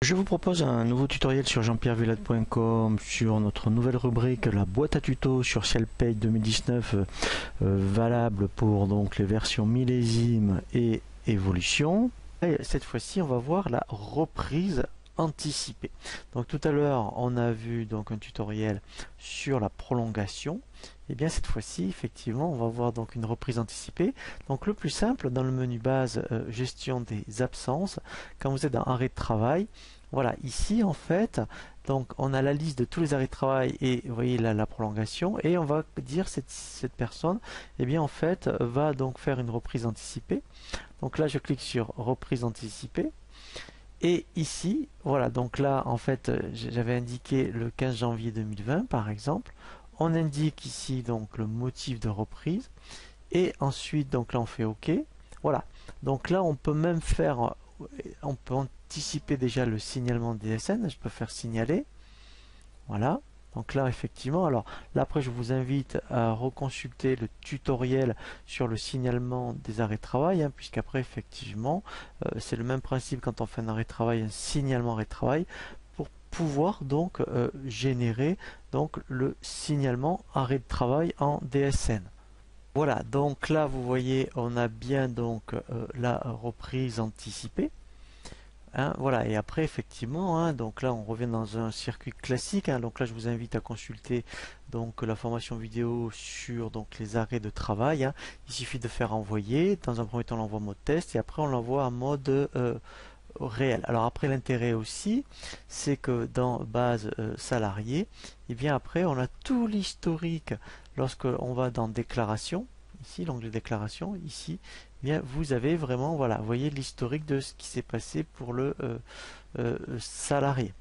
Je vous propose un nouveau tutoriel sur jean-pierre-villade.com sur notre nouvelle rubrique la boîte à tutos sur ShellPay 2019 valable pour donc les versions millésime et évolution. Et cette fois-ci on va voir la reprise anticipée. Donc tout à l'heure on a vu donc un tutoriel sur la prolongation. Et bien cette fois-ci effectivement on va voir donc une reprise anticipée. Donc le plus simple dans le menu base gestion des absences, quand vous êtes dans arrêt de travail, voilà, ici en fait, donc on a la liste de tous les arrêts de travail et vous voyez là, la prolongation, et on va dire cette personne, et bien en fait, va donc faire une reprise anticipée. Donc là, je clique sur reprise anticipée. Et ici, voilà, donc là, en fait, j'avais indiqué le 15 janvier 2020, par exemple. On indique ici donc le motif de reprise. Et ensuite, donc là, on fait OK. Voilà. Donc là, on peut même faire, on peut anticiper déjà le signalement DSN. Je peux faire signaler. Voilà. Donc là, effectivement, alors là, après, je vous invite à reconsulter le tutoriel sur le signalement des arrêts de travail, hein, puisqu'après, effectivement, c'est le même principe quand on fait un arrêt de travail, un signalement arrêt de travail, pour pouvoir donc générer donc le signalement arrêt de travail en DSN. Voilà, donc là, vous voyez, on a bien donc la reprise anticipée. Hein, voilà, et après effectivement, hein, donc là on revient dans un circuit classique, hein, donc là je vous invite à consulter donc la formation vidéo sur donc les arrêts de travail, hein. Il suffit de faire envoyer, dans un premier temps on l'envoie en mode test et après on l'envoie en mode réel. Alors après l'intérêt aussi, c'est que dans base salarié, et bien après on a tout l'historique lorsque on va dans déclaration. Ici, l'onglet déclaration, ici, eh bien, vous avez vraiment, voilà, vous voyez l'historique de ce qui s'est passé pour le salarié.